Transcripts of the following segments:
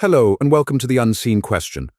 Hello, and welcome to the Unseen Question.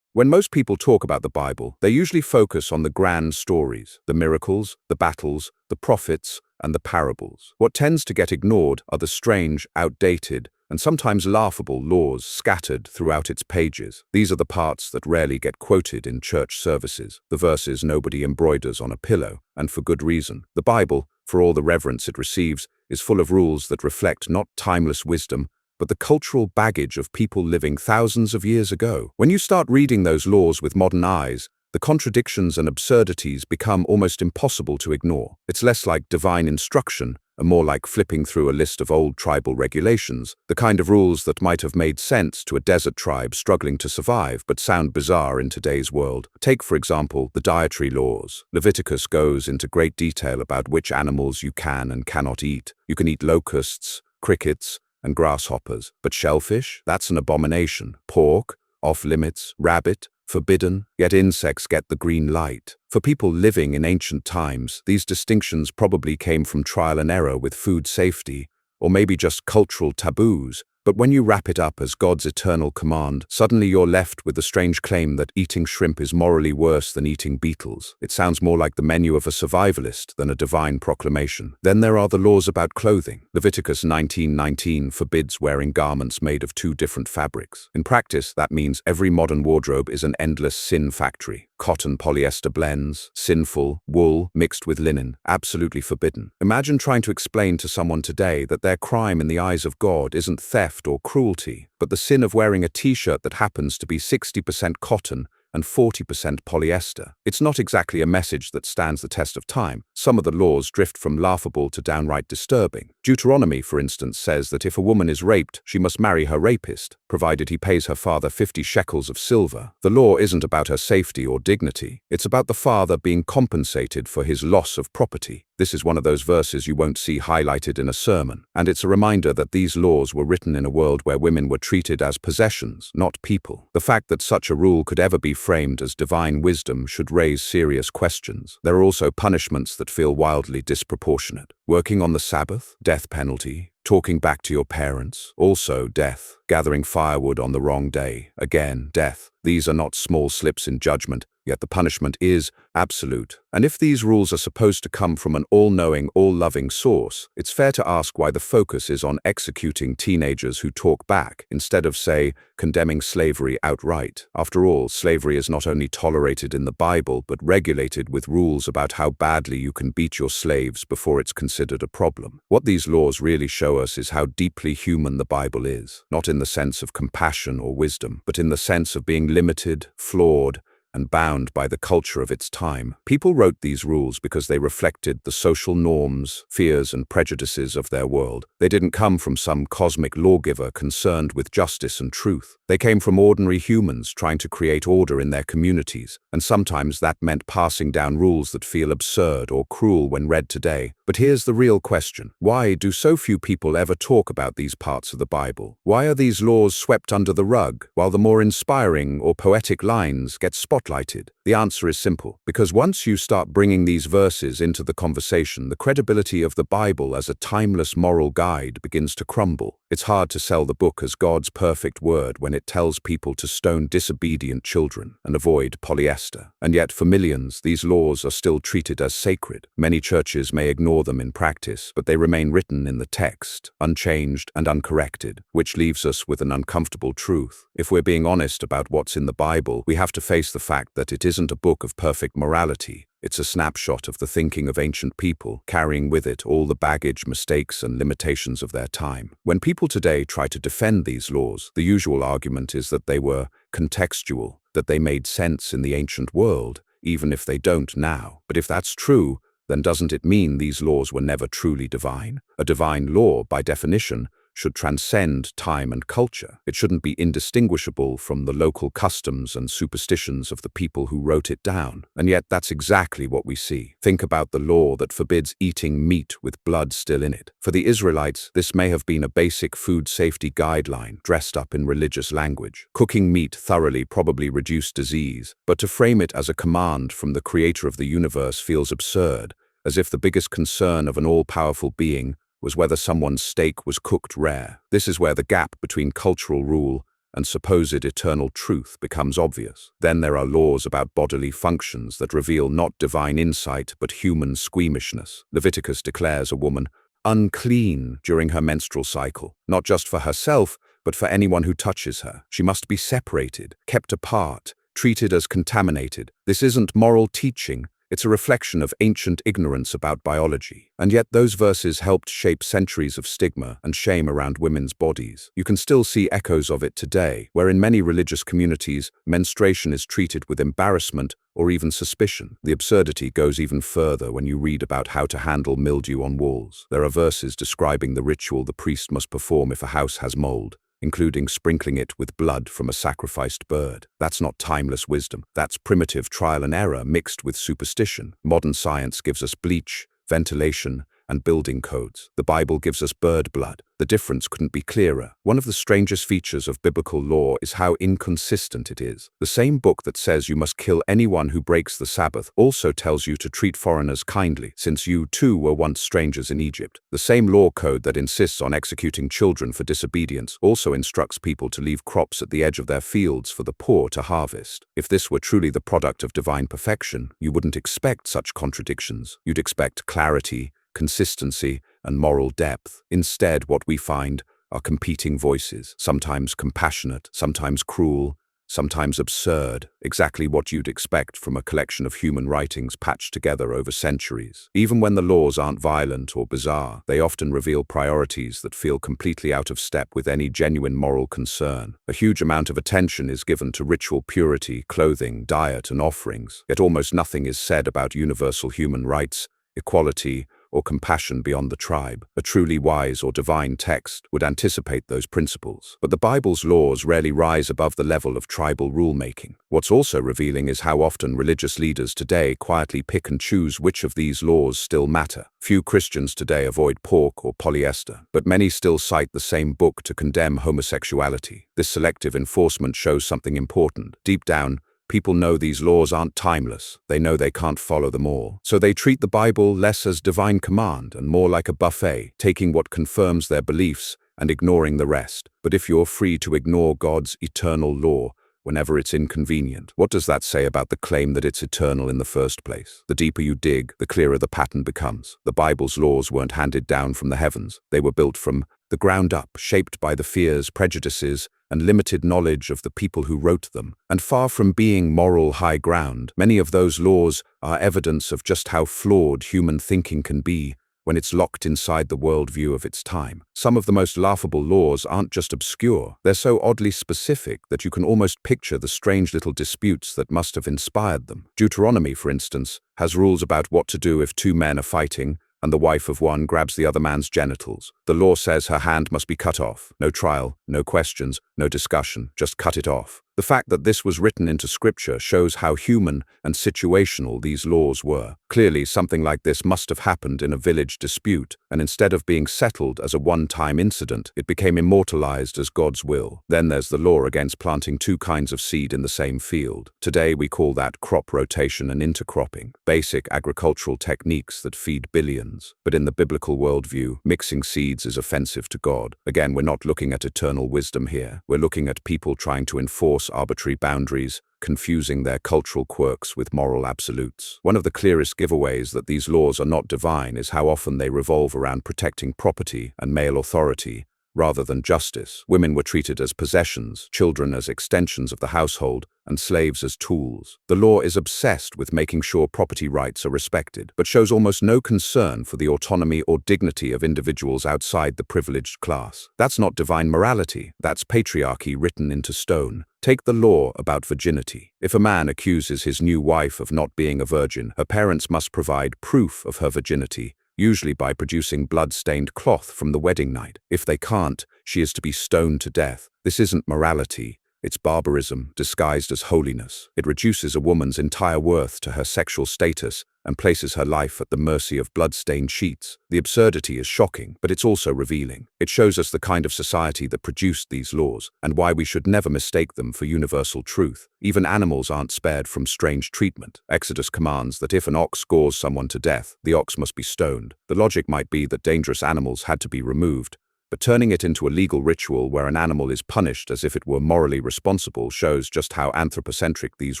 When most people talk about the Bible, they usually focus on the grand stories, the miracles, the battles, the prophets, and the parables. What tends to get ignored are the strange, outdated, and sometimes laughable laws scattered throughout its pages. These are the parts that rarely get quoted in church services, the verses nobody embroiders on a pillow, and for good reason. The Bible, for all the reverence it receives, is full of rules that reflect not timeless wisdom, but the cultural baggage of people living thousands of years ago. When you start reading those laws with modern eyes, the contradictions and absurdities become almost impossible to ignore. It's less like divine instruction, and more like flipping through a list of old tribal regulations, the kind of rules that might have made sense to a desert tribe struggling to survive but sound bizarre in today's world. Take, for example, the dietary laws. Leviticus goes into great detail about which animals you can and cannot eat. You can eat locusts, crickets, and grasshoppers. But shellfish? That's an abomination. Pork? Off limits. Rabbit? Forbidden. Yet insects get the green light. For people living in ancient times, these distinctions probably came from trial and error with food safety, or maybe just cultural taboos. But when you wrap it up as God's eternal command, suddenly you're left with the strange claim that eating shrimp is morally worse than eating beetles. It sounds more like the menu of a survivalist than a divine proclamation. Then there are the laws about clothing. Leviticus 19:19 forbids wearing garments made of two different fabrics. In practice, that means every modern wardrobe is an endless sin factory. Cotton polyester blends, sinful, wool mixed with linen, absolutely forbidden. Imagine trying to explain to someone today that their crime in the eyes of God isn't theft or cruelty, but the sin of wearing a t-shirt that happens to be 60% cotton and 40% polyester. It's not exactly a message that stands the test of time. Some of the laws drift from laughable to downright disturbing. Deuteronomy, for instance, says that if a woman is raped, she must marry her rapist, provided he pays her father 50 shekels of silver. The law isn't about her safety or dignity. It's about the father being compensated for his loss of property. This is one of those verses you won't see highlighted in a sermon, and it's a reminder that these laws were written in a world where women were treated as possessions, not people. The fact that such a rule could ever be framed as divine wisdom should raise serious questions. There are also punishments that feel wildly disproportionate. Working on the Sabbath, death penalty. Talking back to your parents, also death. Gathering firewood on the wrong day, again, death. These are not small slips in judgment, yet the punishment is absolute. And if these rules are supposed to come from an all-knowing, all-loving source, it's fair to ask why the focus is on executing teenagers who talk back, instead of, say, condemning slavery outright. After all, slavery is not only tolerated in the Bible, but regulated with rules about how badly you can beat your slaves before it's considered a problem. What these laws really show us is how deeply human the Bible is, not in the sense of compassion or wisdom, but in the sense of being limited, flawed, and bound by the culture of its time. People wrote these rules because they reflected the social norms, fears, and prejudices of their world. They didn't come from some cosmic lawgiver concerned with justice and truth. They came from ordinary humans trying to create order in their communities, and sometimes that meant passing down rules that feel absurd or cruel when read today. But here's the real question. Why do so few people ever talk about these parts of the Bible? Why are these laws swept under the rug, while the more inspiring or poetic lines get spotlighted? The answer is simple. Because once you start bringing these verses into the conversation, the credibility of the Bible as a timeless moral guide begins to crumble. It's hard to sell the book as God's perfect word when it tells people to stone disobedient children and avoid polyester. And yet, for millions, these laws are still treated as sacred. Many churches may ignore them in practice, but they remain written in the text, unchanged and uncorrected, which leaves us with an uncomfortable truth. If we're being honest about what's in the Bible, we have to face the fact that it isn't a book of perfect morality. It's a snapshot of the thinking of ancient people, carrying with it all the baggage, mistakes, and limitations of their time. When people today try to defend these laws, the usual argument is that they were contextual, that they made sense in the ancient world, even if they don't now. But if that's true, then doesn't it mean these laws were never truly divine? A divine law, by definition, should transcend time and culture. It shouldn't be indistinguishable from the local customs and superstitions of the people who wrote it down. And yet that's exactly what we see. Think about the law that forbids eating meat with blood still in it. For the Israelites, this may have been a basic food safety guideline dressed up in religious language. Cooking meat thoroughly probably reduced disease, but to frame it as a command from the creator of the universe feels absurd, as if the biggest concern of an all-powerful being was whether someone's steak was cooked rare. This is where the gap between cultural rule and supposed eternal truth becomes obvious. Then there are laws about bodily functions that reveal not divine insight but human squeamishness. Leviticus declares a woman unclean during her menstrual cycle, not just for herself, but for anyone who touches her. She must be separated, kept apart, treated as contaminated. This isn't moral teaching. It's a reflection of ancient ignorance about biology. And yet those verses helped shape centuries of stigma and shame around women's bodies. You can still see echoes of it today, where in many religious communities, menstruation is treated with embarrassment or even suspicion. The absurdity goes even further when you read about how to handle mildew on walls. There are verses describing the ritual the priest must perform if a house has mold, including sprinkling it with blood from a sacrificed bird. That's not timeless wisdom. That's primitive trial and error mixed with superstition. Modern science gives us bleach, ventilation, and building codes. The Bible gives us bird blood. The difference couldn't be clearer. One of the strangest features of biblical law is how inconsistent it is. The same book that says you must kill anyone who breaks the Sabbath also tells you to treat foreigners kindly, since you too were once strangers in Egypt. The same law code that insists on executing children for disobedience also instructs people to leave crops at the edge of their fields for the poor to harvest. If this were truly the product of divine perfection, you wouldn't expect such contradictions. You'd expect clarity, consistency, and moral depth. Instead, what we find are competing voices, sometimes compassionate, sometimes cruel, sometimes absurd, exactly what you'd expect from a collection of human writings patched together over centuries. Even when the laws aren't violent or bizarre, they often reveal priorities that feel completely out of step with any genuine moral concern. A huge amount of attention is given to ritual purity, clothing, diet, and offerings, yet almost nothing is said about universal human rights, equality, or compassion beyond the tribe. A truly wise or divine text would anticipate those principles. But the Bible's laws rarely rise above the level of tribal rulemaking. What's also revealing is how often religious leaders today quietly pick and choose which of these laws still matter. Few Christians today avoid pork or polyester, but many still cite the same book to condemn homosexuality. This selective enforcement shows something important. Deep down, people know these laws aren't timeless. They know they can't follow them all. So they treat the Bible less as divine command and more like a buffet, taking what confirms their beliefs and ignoring the rest. But if you're free to ignore God's eternal law whenever it's inconvenient, what does that say about the claim that it's eternal in the first place? The deeper you dig, the clearer the pattern becomes. The Bible's laws weren't handed down from the heavens. They were built from the ground up, shaped by the fears, prejudices, and limited knowledge of the people who wrote them. And far from being moral high ground, many of those laws are evidence of just how flawed human thinking can be when it's locked inside the worldview of its time. Some of the most laughable laws aren't just obscure, they're so oddly specific that you can almost picture the strange little disputes that must have inspired them. Deuteronomy, for instance, has rules about what to do if two men are fighting and the wife of one grabs the other man's genitals. The law says her hand must be cut off. No trial, no questions, no discussion, just cut it off. The fact that this was written into scripture shows how human and situational these laws were. Clearly, something like this must have happened in a village dispute, and instead of being settled as a one-time incident, it became immortalized as God's will. Then there's the law against planting two kinds of seed in the same field. Today we call that crop rotation and intercropping, basic agricultural techniques that feed billions. But in the biblical worldview, mixing seeds is offensive to God. Again, we're not looking at eternal wisdom here. We're looking at people trying to enforce arbitrary boundaries, confusing their cultural quirks with moral absolutes. One of the clearest giveaways that these laws are not divine is how often they revolve around protecting property and male authority, rather than justice. Women were treated as possessions, children as extensions of the household, and slaves as tools. The law is obsessed with making sure property rights are respected, but shows almost no concern for the autonomy or dignity of individuals outside the privileged class. That's not divine morality, that's patriarchy written into stone. Take the law about virginity. If a man accuses his new wife of not being a virgin, her parents must provide proof of her virginity, usually by producing blood-stained cloth from the wedding night. If they can't, she is to be stoned to death. This isn't morality, It's barbarism disguised as holiness. It reduces a woman's entire worth to her sexual status and places her life at the mercy of blood-stained sheets. The absurdity is shocking, but it's also revealing. It shows us the kind of society that produced these laws and why we should never mistake them for universal truth. Even animals aren't spared from strange treatment. Exodus commands that if an ox gores someone to death, the ox must be stoned. The logic might be that dangerous animals had to be removed, but turning it into a legal ritual where an animal is punished as if it were morally responsible shows just how anthropocentric these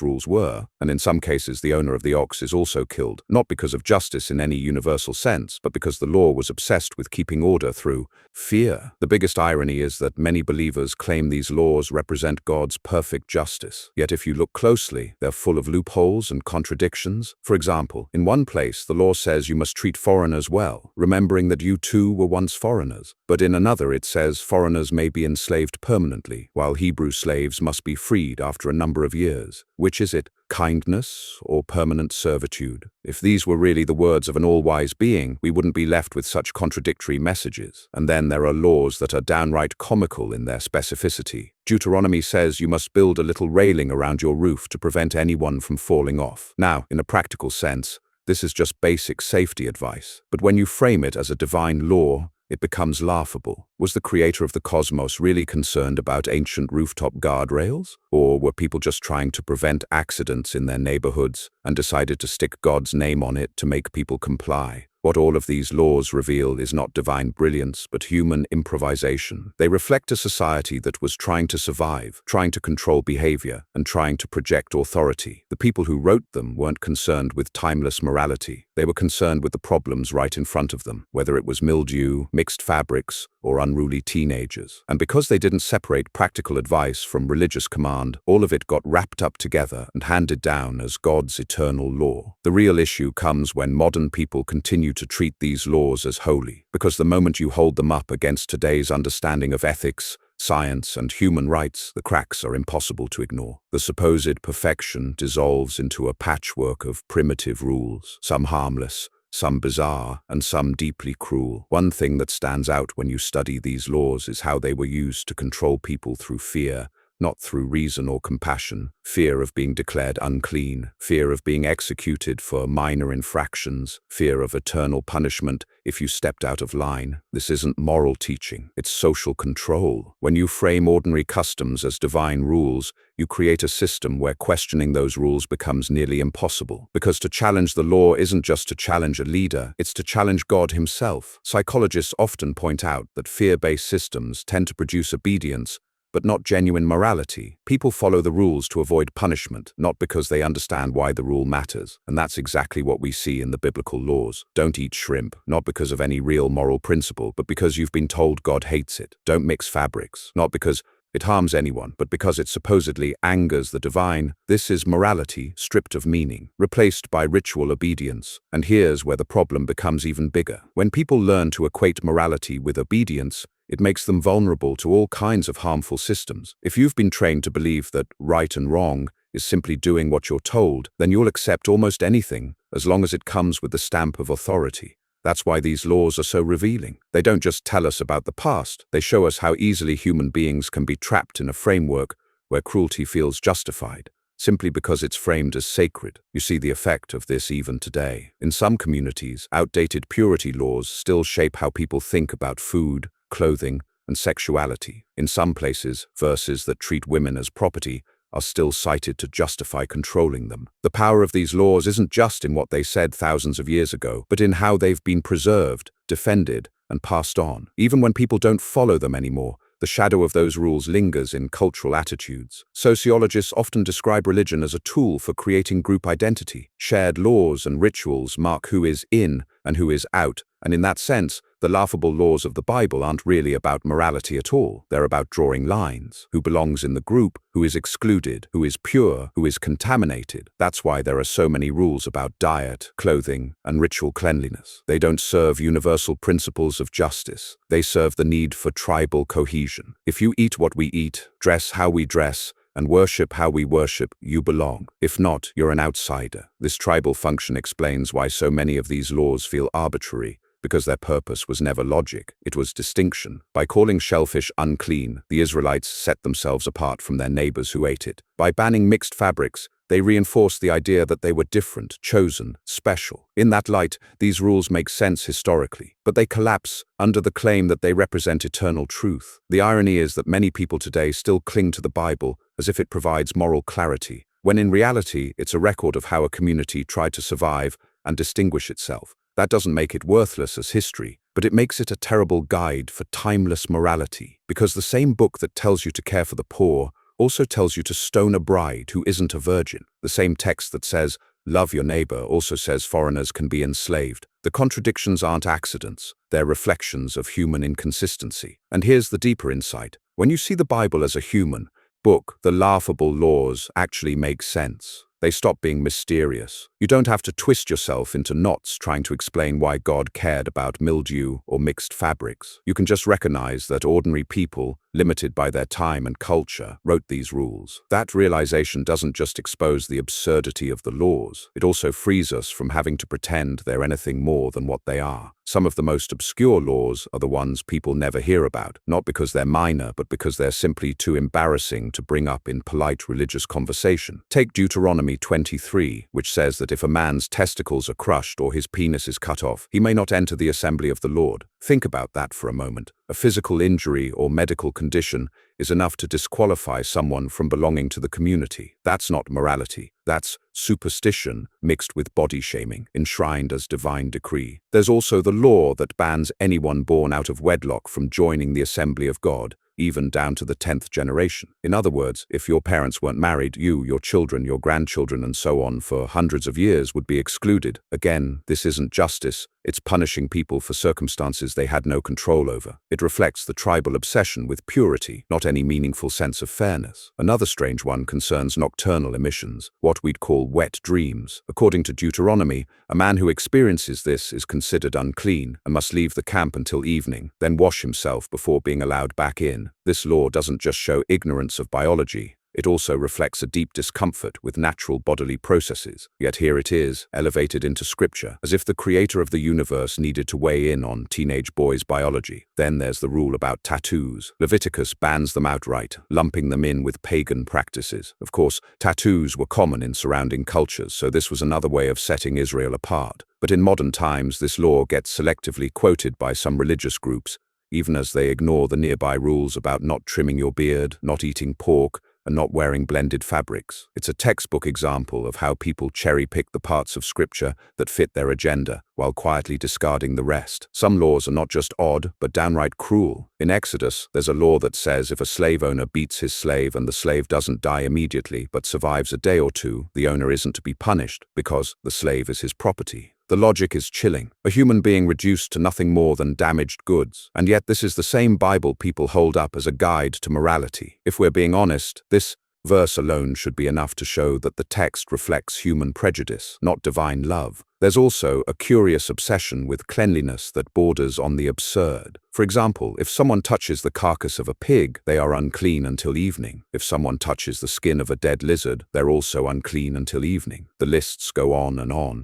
rules were, and in some cases the owner of the ox is also killed, not because of justice in any universal sense, but because the law was obsessed with keeping order through fear. The biggest irony is that many believers claim these laws represent God's perfect justice. Yet if you look closely, they're full of loopholes and contradictions. For example, in one place the law says you must treat foreigners well, remembering that you too were once foreigners. But in another it says foreigners may be enslaved permanently, while Hebrew slaves must be freed after a number of years. Which is it? Kindness or permanent servitude? If these were really the words of an all-wise being, we wouldn't be left with such contradictory messages. And then there are laws that are downright comical in their specificity. Deuteronomy says you must build a little railing around your roof to prevent anyone from falling off. Now, in a practical sense, this is just basic safety advice. But when you frame it as a divine law, it becomes laughable. Was the creator of the cosmos really concerned about ancient rooftop guardrails? Or were people just trying to prevent accidents in their neighborhoods and decided to stick God's name on it to make people comply? What all of these laws reveal is not divine brilliance, but human improvisation. They reflect a society that was trying to survive, trying to control behavior, and trying to project authority. The people who wrote them weren't concerned with timeless morality. They were concerned with the problems right in front of them, whether it was mildew, mixed fabrics, or unruly teenagers. And because they didn't separate practical advice from religious command, all of it got wrapped up together and handed down as God's eternal law. The real issue comes when modern people continue to treat these laws as holy, because the moment you hold them up against today's understanding of ethics, science, and human rights, the cracks are impossible to ignore. The supposed perfection dissolves into a patchwork of primitive rules, some harmless, some bizarre, and some deeply cruel. One thing that stands out when you study these laws is how they were used to control people through fear, not through reason or compassion. Fear of being declared unclean, fear of being executed for minor infractions, fear of eternal punishment if you stepped out of line. This isn't moral teaching, it's social control. When you frame ordinary customs as divine rules, you create a system where questioning those rules becomes nearly impossible. Because to challenge the law isn't just to challenge a leader, it's to challenge God himself. Psychologists often point out that fear-based systems tend to produce obedience, but not genuine morality. People follow the rules to avoid punishment, not because they understand why the rule matters. And that's exactly what we see in the biblical laws. Don't eat shrimp, not because of any real moral principle, but because you've been told God hates it. Don't mix fabrics, not because it harms anyone, but because it supposedly angers the divine. This is morality stripped of meaning, replaced by ritual obedience. And here's where the problem becomes even bigger. When people learn to equate morality with obedience, it makes them vulnerable to all kinds of harmful systems. If you've been trained to believe that right and wrong is simply doing what you're told, then you'll accept almost anything as long as it comes with the stamp of authority. That's why these laws are so revealing. They don't just tell us about the past, they show us how easily human beings can be trapped in a framework where cruelty feels justified, simply because it's framed as sacred. You see the effect of this even today. In some communities, outdated purity laws still shape how people think about food, clothing, and sexuality. In some places, verses that treat women as property are still cited to justify controlling them. The power of these laws isn't just in what they said thousands of years ago, but in how they've been preserved, defended, and passed on. Even when people don't follow them anymore, the shadow of those rules lingers in cultural attitudes. Sociologists often describe religion as a tool for creating group identity. Shared laws and rituals mark who is in and who is out, and in that sense, the laughable laws of the Bible aren't really about morality at all. They're about drawing lines. Who belongs in the group, who is excluded, who is pure, who is contaminated. That's why there are so many rules about diet, clothing, and ritual cleanliness. They don't serve universal principles of justice. They serve the need for tribal cohesion. If you eat what we eat, dress how we dress, and worship how we worship, you belong. If not, you're an outsider. This tribal function explains why so many of these laws feel arbitrary, because their purpose was never logic, it was distinction. By calling shellfish unclean, the Israelites set themselves apart from their neighbors who ate it. By banning mixed fabrics, they reinforced the idea that they were different, chosen, special. In that light, these rules make sense historically, but they collapse under the claim that they represent eternal truth. The irony is that many people today still cling to the Bible as if it provides moral clarity, when in reality it's a record of how a community tried to survive and distinguish itself. That doesn't make it worthless as history, but it makes it a terrible guide for timeless morality, because the same book that tells you to care for the poor also tells you to stone a bride who isn't a virgin. The same text that says, love your neighbor, also says foreigners can be enslaved. The contradictions aren't accidents, they're reflections of human inconsistency. And here's the deeper insight. When you see the Bible as a human book, the laughable laws actually make sense. They stop being mysterious. You don't have to twist yourself into knots trying to explain why God cared about mildew or mixed fabrics. You can just recognize that ordinary people, limited by their time and culture, wrote these rules. That realization doesn't just expose the absurdity of the laws, it also frees us from having to pretend they're anything more than what they are. Some of the most obscure laws are the ones people never hear about, not because they're minor, but because they're simply too embarrassing to bring up in polite religious conversation. Take Deuteronomy 23, which says that if a man's testicles are crushed or his penis is cut off, he may not enter the assembly of the Lord. Think about that for a moment. A physical injury or medical condition is enough to disqualify someone from belonging to the community. That's not morality. That's superstition mixed with body shaming, enshrined as divine decree. There's also the law that bans anyone born out of wedlock from joining the assembly of God, even down to the 10th generation. In other words, if your parents weren't married, you, your children, your grandchildren, and so on for hundreds of years would be excluded. Again, this isn't justice. It's punishing people for circumstances they had no control over. It reflects the tribal obsession with purity, not any meaningful sense of fairness. Another strange one concerns nocturnal emissions, what we'd call wet dreams. According to Deuteronomy, a man who experiences this is considered unclean and must leave the camp until evening, then wash himself before being allowed back in. This law doesn't just show ignorance of biology, it also reflects a deep discomfort with natural bodily processes. Yet here it is, elevated into scripture, as if the creator of the universe needed to weigh in on teenage boys' biology. Then there's the rule about tattoos. Leviticus bans them outright, lumping them in with pagan practices. Of course, tattoos were common in surrounding cultures, so this was another way of setting Israel apart. But in modern times, this law gets selectively quoted by some religious groups, even as they ignore the nearby rules about not trimming your beard, not eating pork, and not wearing blended fabrics. It's a textbook example of how people cherry-pick the parts of scripture that fit their agenda, while quietly discarding the rest. Some laws are not just odd, but downright cruel. In Exodus, there's a law that says if a slave owner beats his slave and the slave doesn't die immediately but survives a day or two, the owner isn't to be punished because the slave is his property. The logic is chilling, a human being reduced to nothing more than damaged goods. And yet this is the same Bible people hold up as a guide to morality. If we're being honest, this verse alone should be enough to show that the text reflects human prejudice, not divine love. There's also a curious obsession with cleanliness that borders on the absurd. For example, if someone touches the carcass of a pig, they are unclean until evening. If someone touches the skin of a dead lizard, they're also unclean until evening. The lists go on,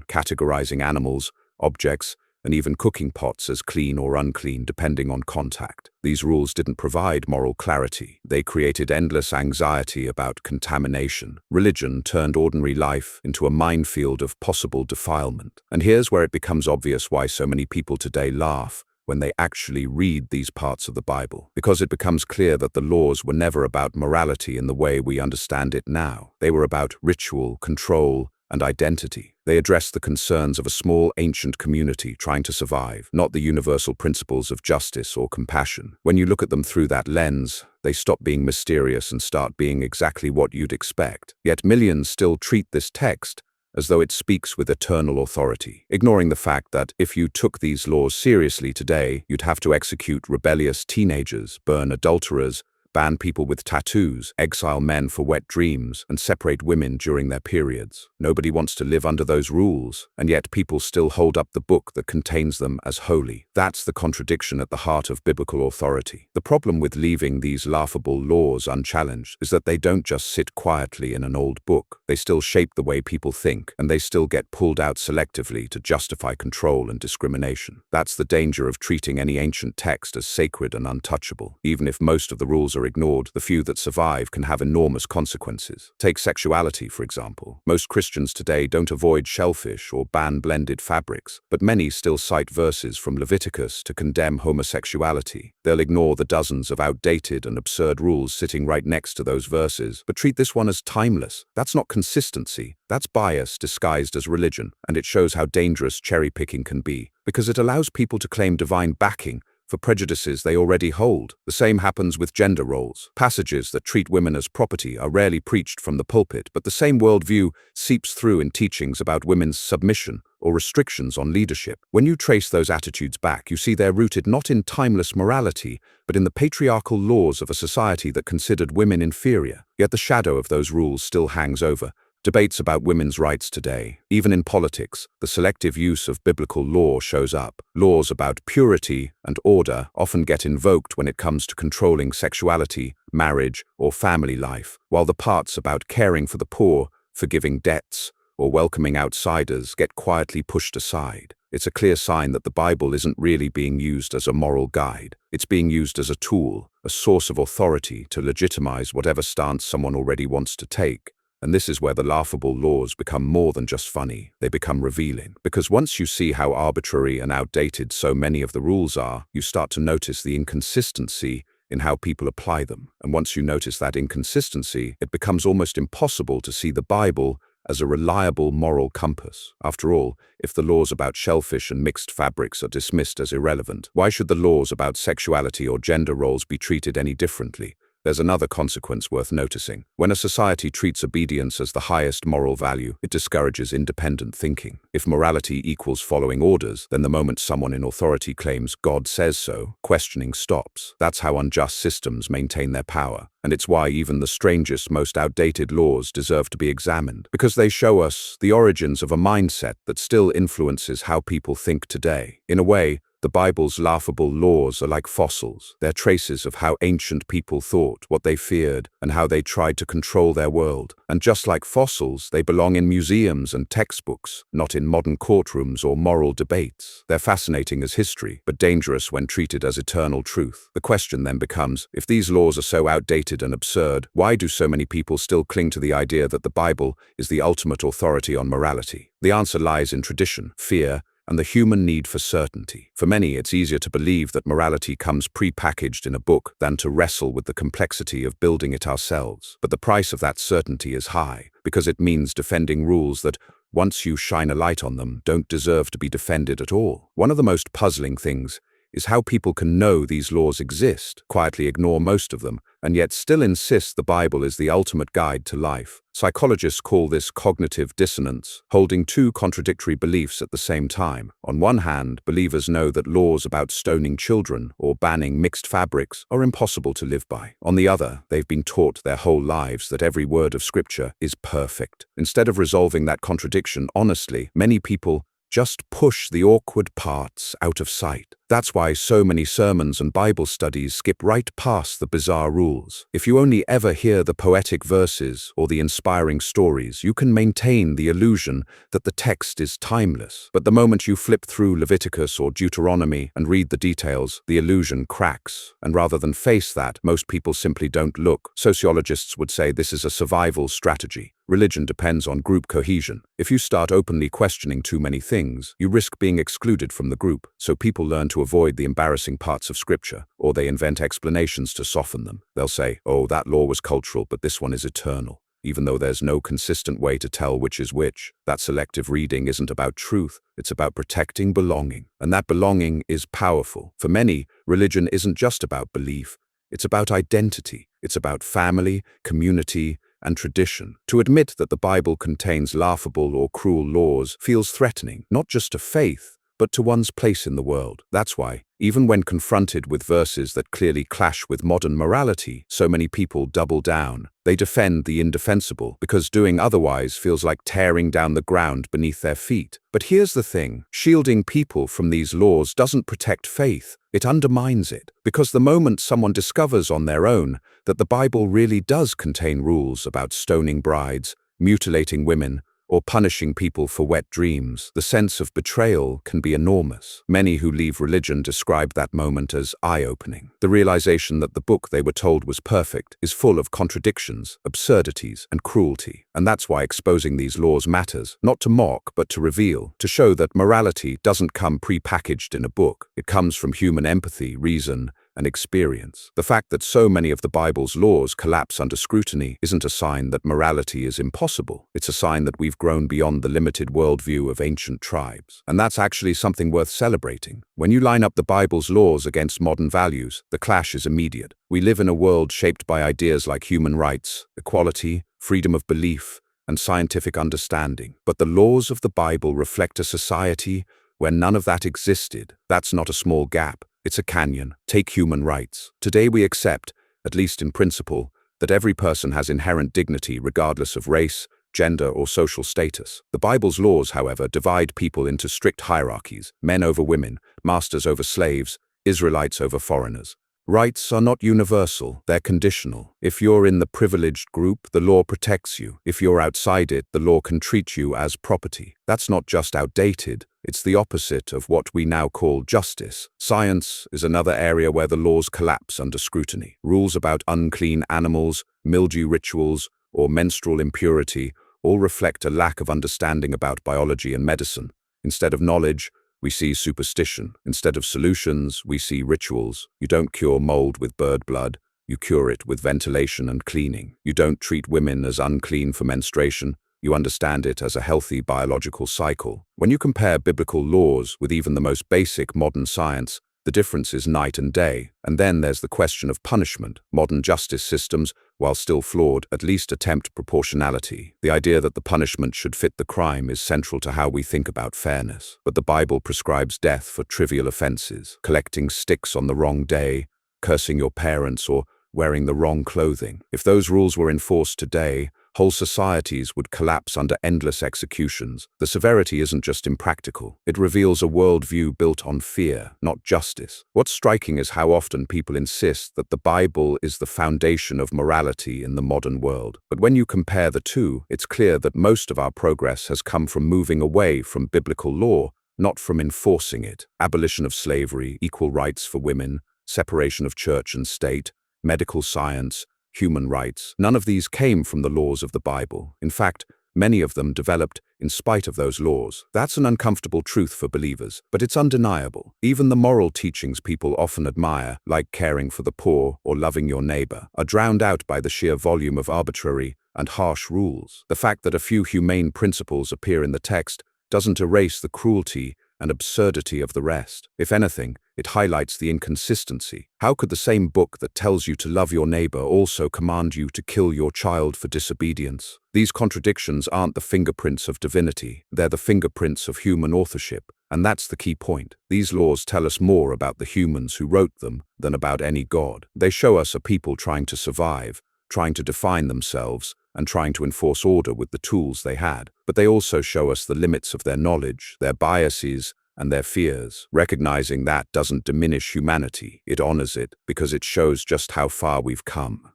categorizing animals, objects, and even cooking pots as clean or unclean depending on contact. These rules didn't provide moral clarity. They created endless anxiety about contamination. Religion turned ordinary life into a minefield of possible defilement. And here's where it becomes obvious why so many people today laugh when they actually read these parts of the Bible. Because it becomes clear that the laws were never about morality in the way we understand it now. They were about ritual, control, and identity. They address the concerns of a small ancient community trying to survive, not the universal principles of justice or compassion. When you look at them through that lens, they stop being mysterious and start being exactly what you'd expect. Yet millions still treat this text as though it speaks with eternal authority, ignoring the fact that if you took these laws seriously today, you'd have to execute rebellious teenagers, burn adulterers, ban people with tattoos, exile men for wet dreams, and separate women during their periods. Nobody wants to live under those rules, and yet people still hold up the book that contains them as holy. That's the contradiction at the heart of biblical authority. The problem with leaving these laughable laws unchallenged is that they don't just sit quietly in an old book. They still shape the way people think, and they still get pulled out selectively to justify control and discrimination. That's the danger of treating any ancient text as sacred and untouchable. Even if most of the rules are ignored, the few that survive can have enormous consequences. Take sexuality, for example. Most Christians today don't avoid shellfish or ban blended fabrics, but many still cite verses from Leviticus to condemn homosexuality. They'll ignore the dozens of outdated and absurd rules sitting right next to those verses, but treat this one as timeless. That's not consistency. That's bias disguised as religion, and it shows how dangerous cherry-picking can be, because it allows people to claim divine backing for prejudices they already hold. The same happens with gender roles. Passages that treat women as property are rarely preached from the pulpit, but the same worldview seeps through in teachings about women's submission or restrictions on leadership. When you trace those attitudes back, you see they're rooted not in timeless morality, but in the patriarchal laws of a society that considered women inferior. Yet the shadow of those rules still hangs over debates about women's rights today. Even in politics, the selective use of biblical law shows up. Laws about purity and order often get invoked when it comes to controlling sexuality, marriage, or family life, while the parts about caring for the poor, forgiving debts, or welcoming outsiders get quietly pushed aside. It's a clear sign that the Bible isn't really being used as a moral guide. It's being used as a tool, a source of authority to legitimize whatever stance someone already wants to take. And this is where the laughable laws become more than just funny. They become revealing. Because once you see how arbitrary and outdated so many of the rules are, you start to notice the inconsistency in how people apply them. And once you notice that inconsistency, it becomes almost impossible to see the Bible as a reliable moral compass. After all, if the laws about shellfish and mixed fabrics are dismissed as irrelevant, why should the laws about sexuality or gender roles be treated any differently? There's another consequence worth noticing. When a society treats obedience as the highest moral value, it discourages independent thinking. If morality equals following orders, then the moment someone in authority claims God says so, questioning stops. That's how unjust systems maintain their power. And it's why even the strangest, most outdated laws deserve to be examined, because they show us the origins of a mindset that still influences how people think today. In a way, the Bible's laughable laws are like fossils. They're traces of how ancient people thought, what they feared, and how they tried to control their world. And just like fossils, they belong in museums and textbooks, not in modern courtrooms or moral debates. They're fascinating as history, but dangerous when treated as eternal truth. The question then becomes, if these laws are so outdated and absurd, why do so many people still cling to the idea that the Bible is the ultimate authority on morality? The answer lies in tradition, fear, and the human need for certainty. For many, it's easier to believe that morality comes pre-packaged in a book than to wrestle with the complexity of building it ourselves. But the price of that certainty is high, because it means defending rules that, once you shine a light on them, don't deserve to be defended at all. One of the most puzzling things is how people can know these laws exist, quietly ignore most of them, and yet still insist the Bible is the ultimate guide to life. Psychologists call this cognitive dissonance, holding two contradictory beliefs at the same time. On one hand, believers know that laws about stoning children or banning mixed fabrics are impossible to live by. On the other, they've been taught their whole lives that every word of Scripture is perfect. Instead of resolving that contradiction honestly, many people just push the awkward parts out of sight. That's why so many sermons and Bible studies skip right past the bizarre rules. If you only ever hear the poetic verses or the inspiring stories, you can maintain the illusion that the text is timeless. But the moment you flip through Leviticus or Deuteronomy and read the details, the illusion cracks. And rather than face that, most people simply don't look. Sociologists would say this is a survival strategy. Religion depends on group cohesion. If you start openly questioning too many things, you risk being excluded from the group. So people learn to avoid the embarrassing parts of Scripture, or they invent explanations to soften them. They'll say, oh, that law was cultural, but this one is eternal. Even though there's no consistent way to tell which is which. That selective reading isn't about truth, it's about protecting belonging. And that belonging is powerful. For many, religion isn't just about belief, it's about identity. It's about family, community, and tradition. To admit that the Bible contains laughable or cruel laws feels threatening, not just to faith, but to one's place in the world. That's why, even when confronted with verses that clearly clash with modern morality, so many people double down. They defend the indefensible, because doing otherwise feels like tearing down the ground beneath their feet. But here's the thing, shielding people from these laws doesn't protect faith, it undermines it. Because the moment someone discovers on their own that the Bible really does contain rules about stoning brides, mutilating women, or punishing people for wet dreams, the sense of betrayal can be enormous. Many who leave religion describe that moment as eye-opening. The realization that the book they were told was perfect is full of contradictions, absurdities, and cruelty. And that's why exposing these laws matters, not to mock, but to reveal, to show that morality doesn't come pre-packaged in a book. It comes from human empathy, reason, and experience. The fact that so many of the Bible's laws collapse under scrutiny isn't a sign that morality is impossible. It's a sign that we've grown beyond the limited worldview of ancient tribes. And that's actually something worth celebrating. When you line up the Bible's laws against modern values, the clash is immediate. We live in a world shaped by ideas like human rights, equality, freedom of belief, and scientific understanding. But the laws of the Bible reflect a society where none of that existed. That's not a small gap. It's a canyon. Take human rights. Today we accept, at least in principle, that every person has inherent dignity regardless of race, gender, or social status. The Bible's laws, however, divide people into strict hierarchies: men over women, masters over slaves, Israelites over foreigners. Rights are not universal, they're conditional. If you're in the privileged group, the law protects you. If you're outside it, the law can treat you as property. That's not just outdated, it's the opposite of what we now call justice. Science is another area where the laws collapse under scrutiny. Rules about unclean animals, mildew rituals, or menstrual impurity all reflect a lack of understanding about biology and medicine. Instead of knowledge, we see superstition. Instead of solutions, we see rituals. You don't cure mold with bird blood, you cure it with ventilation and cleaning. You don't treat women as unclean for menstruation, you understand it as a healthy biological cycle. When you compare biblical laws with even the most basic modern science, the difference is night and day. And then there's the question of punishment. Modern justice systems, while still flawed, at least attempt proportionality. The idea that the punishment should fit the crime is central to how we think about fairness. But the Bible prescribes death for trivial offenses: collecting sticks on the wrong day, cursing your parents, or wearing the wrong clothing. If those rules were enforced today, whole societies would collapse under endless executions. The severity isn't just impractical. It reveals a worldview built on fear, not justice. What's striking is how often people insist that the Bible is the foundation of morality in the modern world. But when you compare the two, it's clear that most of our progress has come from moving away from biblical law, not from enforcing it. Abolition of slavery, equal rights for women, separation of church and state, medical science, human rights. None of these came from the laws of the Bible. In fact, many of them developed in spite of those laws. That's an uncomfortable truth for believers, but it's undeniable. Even the moral teachings people often admire, like caring for the poor or loving your neighbor, are drowned out by the sheer volume of arbitrary and harsh rules. The fact that a few humane principles appear in the text doesn't erase the cruelty and absurdity of the rest. If anything, it highlights the inconsistency. How could the same book that tells you to love your neighbor also command you to kill your child for disobedience? These contradictions aren't the fingerprints of divinity, they're the fingerprints of human authorship. And that's the key point. These laws tell us more about the humans who wrote them than about any god. They show us a people trying to survive, trying to define themselves, and trying to enforce order with the tools they had. But they also show us the limits of their knowledge, their biases, and their fears. Recognizing that doesn't diminish humanity, it honors it, because it shows just how far we've come.